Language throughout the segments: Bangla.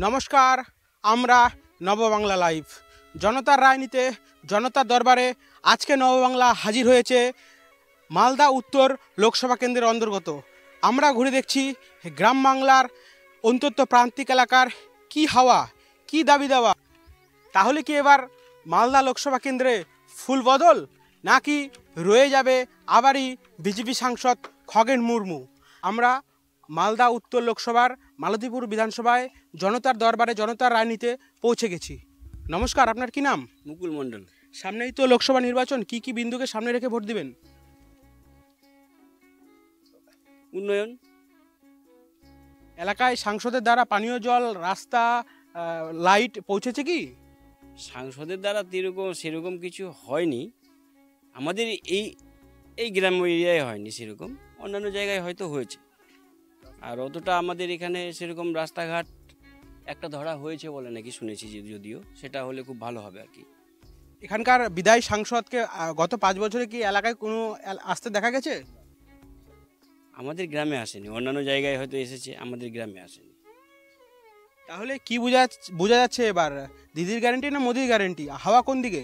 নমস্কার, আমরা নববাংলা লাইভ জনতার রায় নিতে জনতার দরবারে আজকে নববাংলা হাজির হয়েছে মালদা উত্তর লোকসভা কেন্দ্রের অন্তর্গত। আমরা ঘুরে দেখছি গ্রাম বাংলার অন্তত প্রান্তিক এলাকার কি হাওয়া, কি দাবি দেওয়া। তাহলে কি এবার মালদা লোকসভা কেন্দ্রে ফুল বদল, নাকি রয়ে যাবে আবারই বিজেপি সাংসদ খগেন মুর্মু? আমরা মালদা উত্তর লোকসভার মালতীপুর বিধানসভায় জনতার দরবারে জনতার রায় নিতে পৌঁছে গেছি। নমস্কার, আপনার কি নাম? মুকুল মণ্ডল। সামনেই তো লোকসভা নির্বাচন, কি কি বিন্দুকে সামনে রেখে ভোট দিবেন? উন্নয়ন। এলাকায় সাংসদের দ্বারা পানীয় জল, রাস্তা, লাইট পৌঁছেছে কি? সাংসদের দ্বারা সেরকম কিছু হয়নি আমাদের এই এই গ্রাম্য এরিয়ায়, হয়নি সেরকম। অন্যান্য জায়গায় হয়তো হয়েছে। আর অতটা আমাদের এখানে সেরকম রাস্তাঘাট একটা ধরা হয়েছে বলে নাকি শুনেছি, যদিও সেটা হলে খুব ভালো হবে আর কি। এখানকার বিদায়ী সাংসদকে গত 5 বছরে কি এলাকায় কোনো আসতে দেখা গেছে? আমাদের গ্রামে আসেনি, অন্যান্য জায়গায় হয়তো এসেছে, আমাদের গ্রামে আসেনি। তাহলে কি বোঝা যাচ্ছে এবার, দিদির গ্যারেন্টি না মোদির গ্যারেন্টি, হাওয়া কোন দিকে?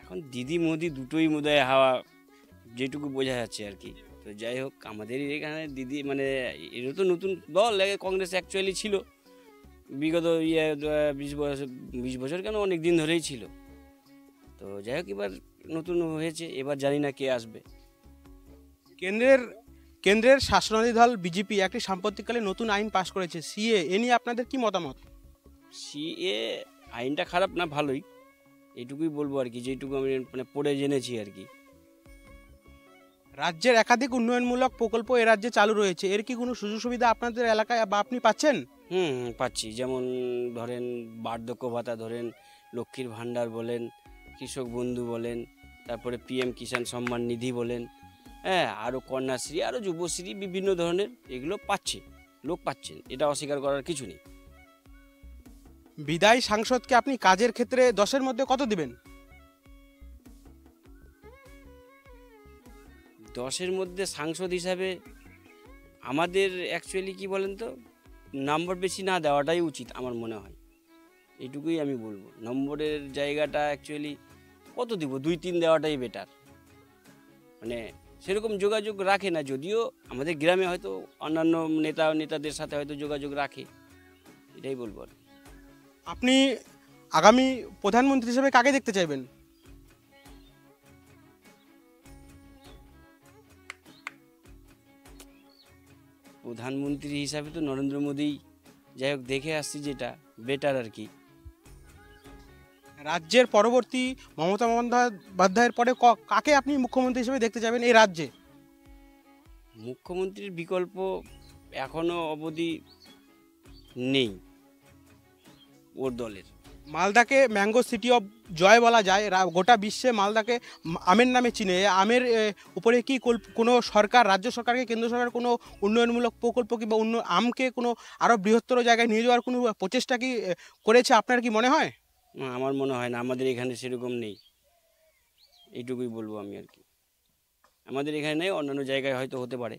এখন দিদি মোদি দুটোই বোধহয় হাওয়া, যেটুকু বোঝা যাচ্ছে আর কি। তো যাই হোক, আমাদের এখানে দিদি মানে এর তো নতুন দল, কংগ্রেস অ্যাকচুয়ালি ছিল বিগত 20 বছর কেন, অনেক দিন ধরেই ছিল। তো যাই হোক, এবার নতুন হয়েছে, এবার জানি না কে আসবে। কেন্দ্রের শাসনাধী দল বিজেপি একটি সাম্প্রতিককালে নতুন আইন পাশ করেছে, সিএ। এ নিয়ে আপনাদের কি মতামত? সিএ আইনটা খারাপ না, ভালোই, এইটুকুই বলবো আর কি, যেটুকু আমি মানে পড়ে জেনেছি আর কি। রাজ্যের একাধিক উন্নয়নমূলক প্রকল্প এ রাজ্যে চালু রয়েছে, এর কি কোনো সুযোগ সুবিধা আপনাদের এলাকায় বা আপনি পাচ্ছেন? পাচ্ছি। যেমন ধরেন বার্ধক্য ভাতা, ধরেন লক্ষ্মীর ভাণ্ডার বলেন, কৃষক বন্ধু বলেন, তারপরে পিএম কিষাণ সম্মান নিধি বলেন, হ্যাঁ, আরও কন্যাশ্রী, আরও যুবশ্রী, বিভিন্ন ধরনের এগুলো পাচ্ছে, লোক পাচ্ছেন, এটা অস্বীকার করার কিছু নেই। বিদায়ী সাংসদকে আপনি কাজের ক্ষেত্রে 10-এর মধ্যে কত দিবেন? 10-এর মধ্যে সাংসদ হিসাবে আমাদের অ্যাকচুয়ালি কি বলেন তো, নম্বর বেশি না দেওয়াটাই উচিত আমার মনে হয়, এইটুকুই আমি বলবো। নম্বরের জায়গাটা অ্যাকচুয়ালি কত দিব, 2-3 দেওয়াটাই বেটার। মানে সেরকম যোগাযোগ রাখে না, যদিও আমাদের গ্রামে হয়তো অন্যান্য নেতাদের সাথে হয়তো যোগাযোগ রাখে, এটাই বলবো আর। আপনি আগামী প্রধানমন্ত্রী হিসেবে কাকে দেখতে চাইবেন? প্রধানমন্ত্রী হিসাবে তো নরেন্দ্র মোদী, যাই হোক দেখে আসছি, যেটা বেটার আর কি। রাজ্যের পরবর্তী মমতা বন্দ্যোপাধ্যায়ের পরে কাকে আপনি মুখ্যমন্ত্রী হিসেবে দেখতে চাইবেন এই রাজ্যে? মুখ্যমন্ত্রীর বিকল্প এখনো অবধি নেই ওর দলের। মালদাকে ম্যাঙ্গো সিটি অফ জয় বলা যায়, গোটা বিশ্বে মালদাকে আমের নামে চিনে। আমের উপরে কি কোনো সরকার, রাজ্য সরকারকে, কেন্দ্র সরকার কোনো উন্নয়নমূলক প্রকল্প কিংবা আমকে কোনো আরও বৃহত্তর জায়গায় নিয়ে যাওয়ার কোনো প্রচেষ্টা কি করেছে, আপনার কি মনে হয়? আমার মনে হয় না, আমাদের এখানে সেরকম নেই, এইটুকুই বলবো আমি আর কি। আমাদের এখানে নেই, অন্যান্য জায়গায় হয়তো হতে পারে।